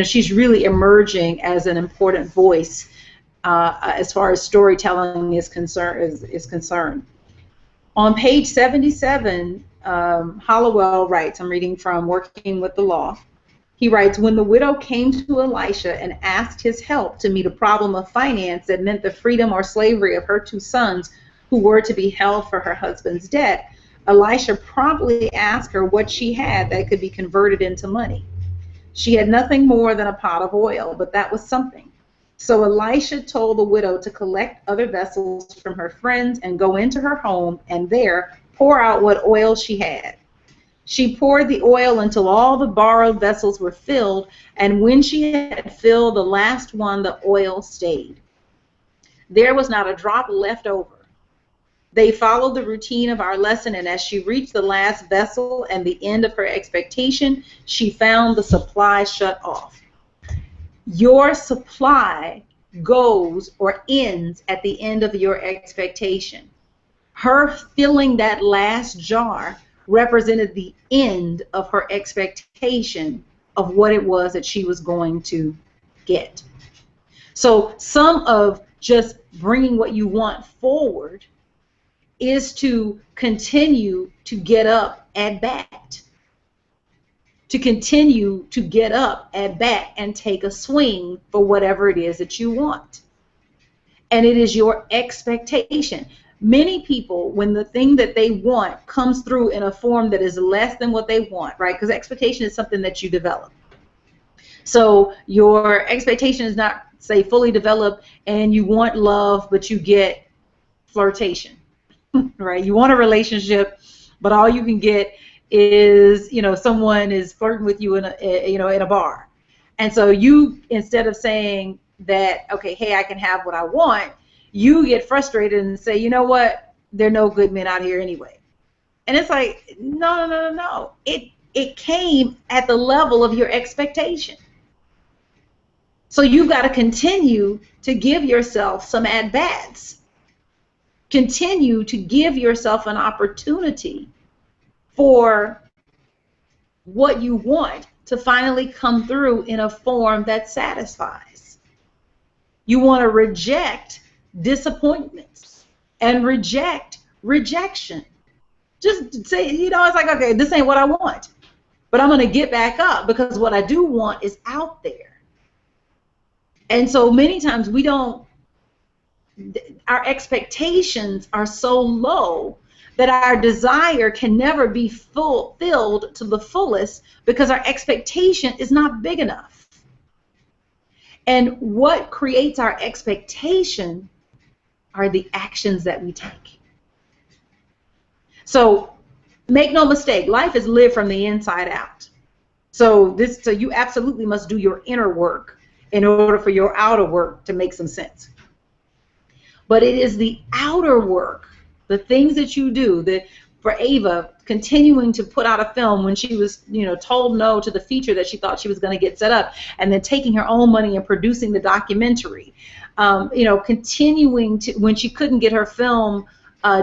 she's really emerging as an important voice as far as storytelling is concerned. On page 77, Hollowell writes, I'm reading from Working with the Law. He writes, when the widow came to Elisha and asked his help to meet a problem of finance that meant the freedom or slavery of her two sons who were to be held for her husband's debt, Elisha promptly asked her what she had that could be converted into money. She had nothing more than a pot of oil, but that was something. So Elisha told the widow to collect other vessels from her friends and go into her home and there pour out what oil she had. She poured the oil until all the borrowed vessels were filled, and when she had filled the last one, the oil stayed. There was not a drop left over. They followed the routine of our lesson, and as she reached the last vessel and the end of her expectation, she found the supply shut off. Your supply goes or ends at the end of your expectation. Her filling that last jar represented the end of her expectation of what it was that she was going to get. So some of just bringing what you want forward is to continue to get up at bat, to continue to get up at bat and take a swing for whatever it is that you want. And it is your expectation. Many people, when the thing that they want comes through in a form that is less than what they want, right? Because expectation is something that you develop. So your expectation is not, say, fully developed and you want love, but you get flirtation, right? You want a relationship, but all you can get is, someone is flirting with you in a bar. And so you, instead of saying that, okay, hey, I can have what I want, you get frustrated and say, you know what, there are no good men out here anyway. And it's like, no. It came at the level of your expectation. So you've got to continue to give yourself some at-bats. Continue to give yourself an opportunity for what you want to finally come through in a form that satisfies. You want to reject disappointments and reject rejection. Just say, it's like, okay, this ain't what I want, but I'm going to get back up because what I do want is out there. And so many times our expectations are so low that our desire can never be filled to the fullest because our expectation is not big enough. And what creates our expectation are the actions that we take. So make no mistake, life is lived from the inside out. So you absolutely must do your inner work in order for your outer work to make some sense. But it is the outer work, the things that you do, that for Ava, continuing to put out a film when she was, told no to the feature that she thought she was going to get set up, and then taking her own money and producing the documentary, continuing to, when she couldn't get her film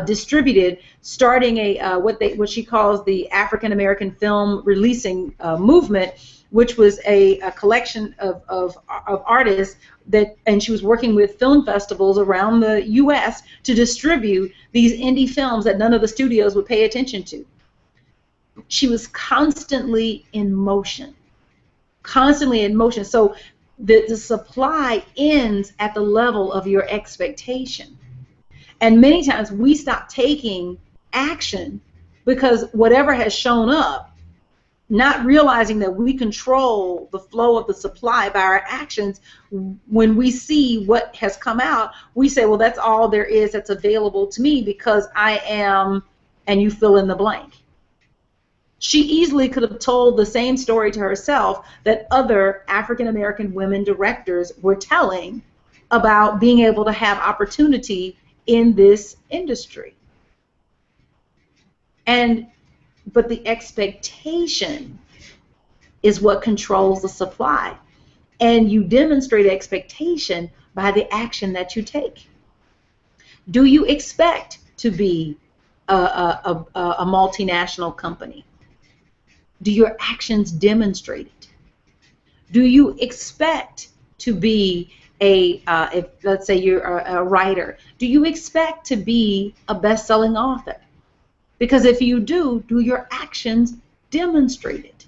distributed, starting what she calls the African American Film Releasing Movement, which was a collection of artists and she was working with film festivals around the U.S. to distribute these indie films that none of the studios would pay attention to. She was constantly in motion. So the supply ends at the level of your expectation. And many times we stop taking action because whatever has shown up, not realizing that we control the flow of the supply by our actions, when we see what has come out, we say, well, that's all there is that's available to me because I am, and you fill in the blank. She easily could have told the same story to herself that other African American women directors were telling about being able to have opportunity in this industry. But the expectation is what controls the supply. And you demonstrate expectation by the action that you take. Do you expect to be a multinational company? Do your actions demonstrate it? Do you expect to be if let's say you're a writer, do you expect to be a best-selling author? Because if you do your actions demonstrate it?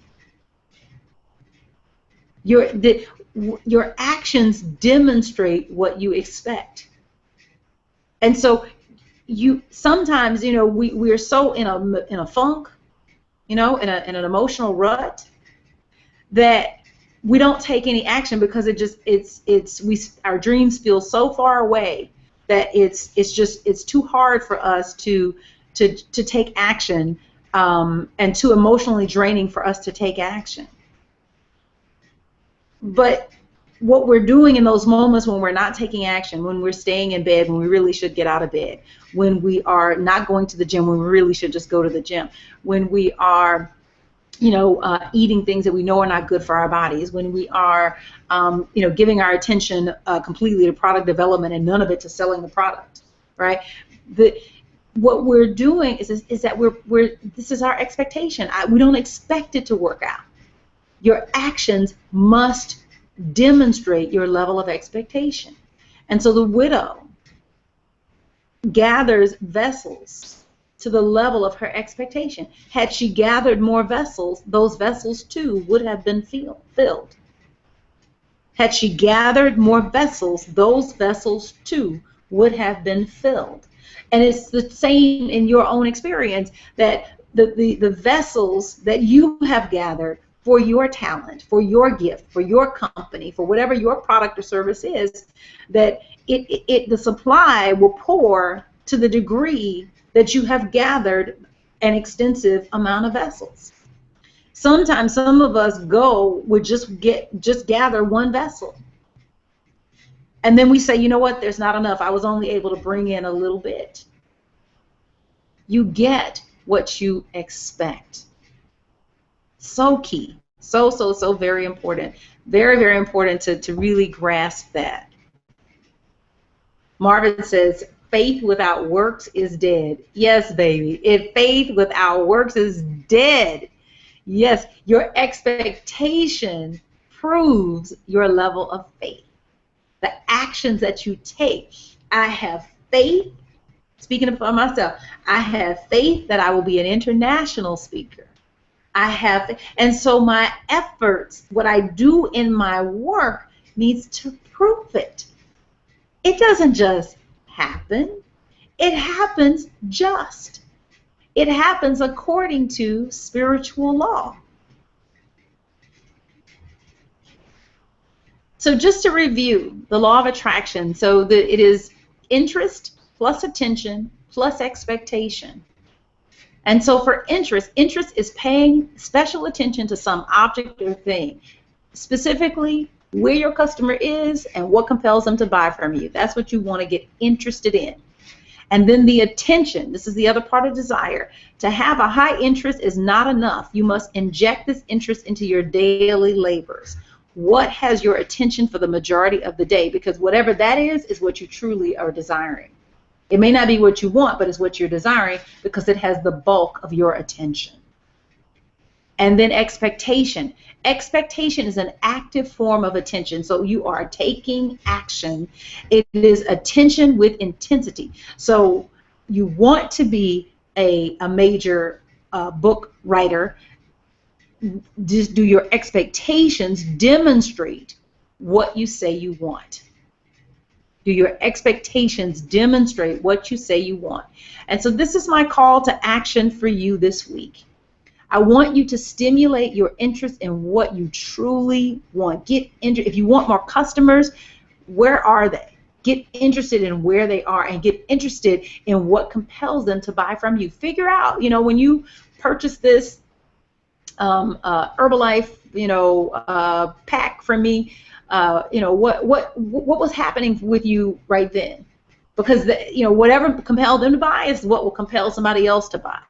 Your actions demonstrate what you expect. And so sometimes we're so in a funk, in an emotional rut, that we don't take any action because our dreams feel so far away that it's too hard for us to take action and too emotionally draining for us to take action. But what we're doing in those moments when we're not taking action, when we're staying in bed when we really should get out of bed, when we are not going to the gym when we really should just go to the gym, when we are eating things that we know are not good for our bodies, when we are, giving our attention completely to product development and none of it to selling the product, right? What we're doing is that this is our expectation. We don't expect it to work out. Your actions must demonstrate your level of expectation. And so the widow gathers vessels to the level of her expectation. Had she gathered more vessels, those vessels too would have been filled. Had she gathered more vessels, those vessels too would have been filled. And it's the same in your own experience, that the vessels that you have gathered for your talent, for your gift, for your company, for whatever your product or service is, that the supply will pour to the degree that you have gathered an extensive amount of vessels. Sometimes some of us would just gather one vessel. And then we say, you know what, there's not enough. I was only able to bring in a little bit. You get what you expect. So key. So very important. Very, very important to really grasp that. Marvin says, faith without works is dead. Yes, baby. If faith without works is dead. Yes, your expectation proves your level of faith. The actions that you take. I have faith, speaking for myself, I have faith that I will be an international speaker. And so my efforts, what I do in my work, needs to prove it. It doesn't just happen. It happens just. It happens according to spiritual law. So just to review the law of attraction, so it is interest plus attention plus expectation. And so for interest is paying special attention to some object or thing, specifically where your customer is and what compels them to buy from you. That's what you want to get interested in. And then the attention, this is the other part of desire. To have a high interest is not enough. You must inject this interest into your daily labors. What has your attention for the majority of the day? Because whatever that is what you truly are desiring. It may not be what you want, but it's what you're desiring because it has the bulk of your attention. And then expectation. Expectation is an active form of attention. So you are taking action. It is attention with intensity. So you want to be a major book writer. Do your expectations demonstrate what you say you want? Do your expectations demonstrate what you say you want? And so this is my call to action for you this week. I want you to stimulate your interest in what you truly want. If you want more customers, where are they? Get interested in where they are and get interested in what compels them to buy from you. Figure out, when you purchase this Herbalife, pack from me, what was happening with you right then? Because whatever compelled them to buy is what will compel somebody else to buy.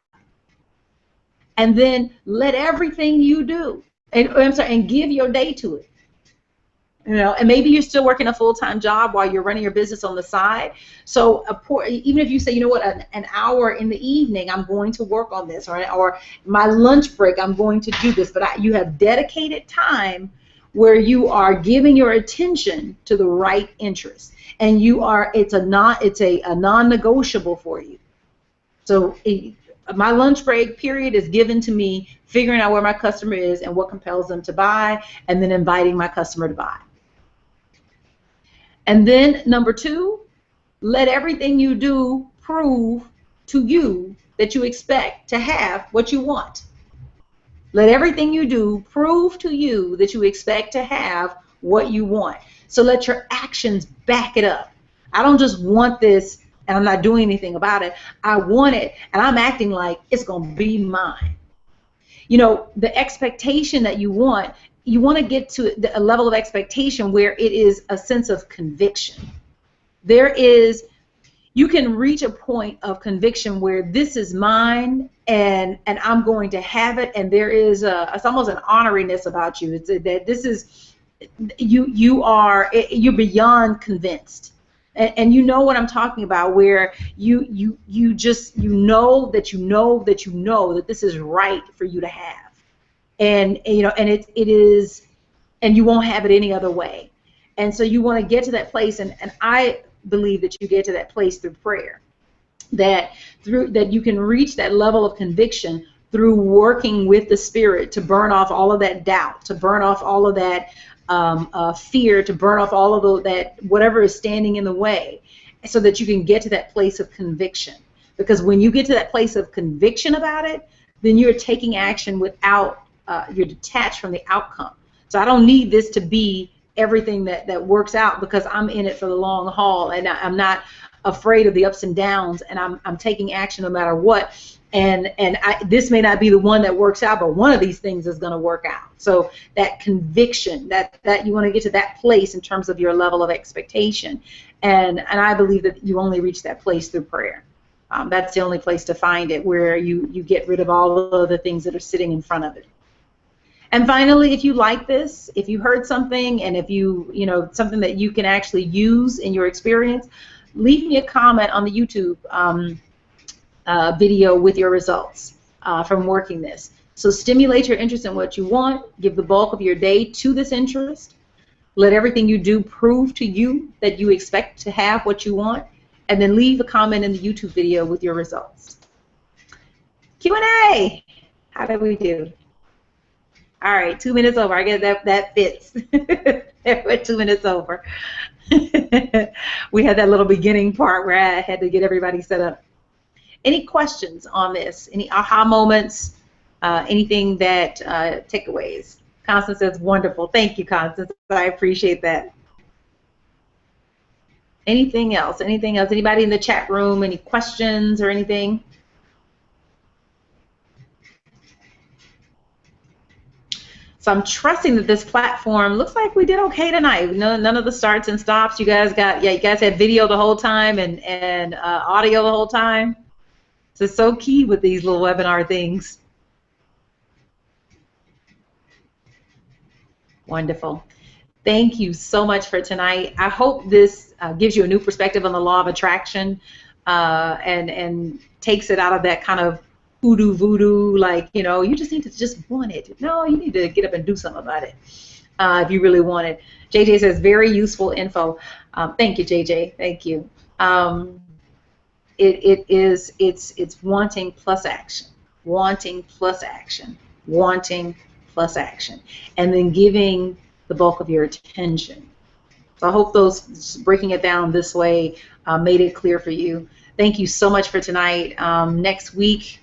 And then let everything you do, and give your day to it. And maybe you're still working a full-time job while you're running your business on the side. So even if you say, an hour in the evening, I'm going to work on this, or my lunch break, I'm going to do this. But you have dedicated time where you are giving your attention to the right interest, and it's a non-negotiable for you. So my lunch break period is given to me figuring out where my customer is and what compels them to buy, and then inviting my customer to buy. And then number 2, let everything you do prove to you that you expect to have what you want. Let everything you do prove to you that you expect to have what you want. So let your actions back it up. I don't just want this and I'm not doing anything about it. I want it, and I'm acting like it's going to be mine. You know, the expectation that you want to get to a level of expectation where it is a sense of conviction. You can reach a point of conviction where this is mine, and I'm going to have it, and there is it's almost an honoriness about you. It's that this is you're beyond convinced, and you know what I'm talking about, where you just know that this is right for you to have, and you know, and it is, and you won't have it any other way. And so you want to get to that place, and I believe that you get to that place through prayer, that you can reach that level of conviction through working with the Spirit to burn off all of that doubt, to burn off all of that fear, to burn off all of that whatever is standing in the way, so that you can get to that place of conviction. Because when you get to that place of conviction about it, then you're taking action without, you're detached from the outcome. So I don't need this to be everything that works out, because I'm in it for the long haul, and I'm not afraid of the ups and downs, and I'm taking action no matter what. And this may not be the one that works out, but one of these things is going to work out. So that conviction, that you want to get to that place in terms of your level of expectation, and I believe that you only reach that place through prayer. That's the only place to find it, where you get rid of all of the things that are sitting in front of it. And finally, if you like this, if you heard something, and if you know something that you can actually use in your experience, leave me a comment on the YouTube video with your results from working this. So stimulate your interest in what you want. Give the bulk of your day to this interest. Let everything you do prove to you that you expect to have what you want. And then leave a comment in the YouTube video with your results. Q&A. How did we do? All right, 2 minutes over. I guess that fits. We're 2 minutes over. We had that little beginning part where I had to get everybody set up. Any questions on this? Any aha moments? Anything that takeaways? Constance says, wonderful. Thank you, Constance. I appreciate that. Anything else? Anything else? Anybody in the chat room? Any questions or anything? So I'm trusting that this platform looks like we did okay tonight. None of the starts and stops. You guys had video the whole time and audio the whole time. So it's so key with these little webinar things. Wonderful. Thank you so much for tonight. I hope this gives you a new perspective on the law of attraction, and takes it out of that kind of hoodoo voodoo, like, you know, you just need to just want it. No, you need to get up and do something about it if you really want it. JJ says, very useful info. Thank you, JJ. Thank you. It's wanting plus action, wanting plus action, wanting plus action, and then giving the bulk of your attention. So I hope those, breaking it down this way, made it clear for you. Thank you so much for tonight. Next week,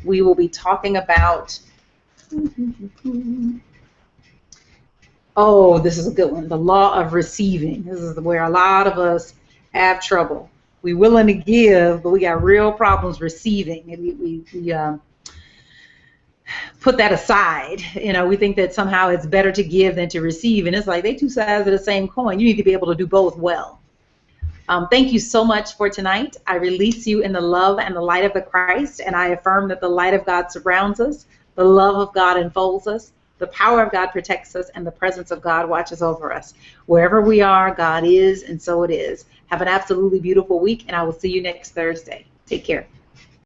we will be talking about, oh, this is a good one, the law of receiving. This is where a lot of us have trouble. We're willing to give, but we got real problems receiving. And we put that aside. You know, we think that somehow it's better to give than to receive, and it's like they two sides of the same coin. You need to be able to do both well. Thank you so much for tonight. I release you in the love and the light of the Christ, and I affirm that the light of God surrounds us, the love of God enfolds us, the power of God protects us, and the presence of God watches over us. Wherever we are, God is, and so it is. Have an absolutely beautiful week, and I will see you next Thursday. Take care.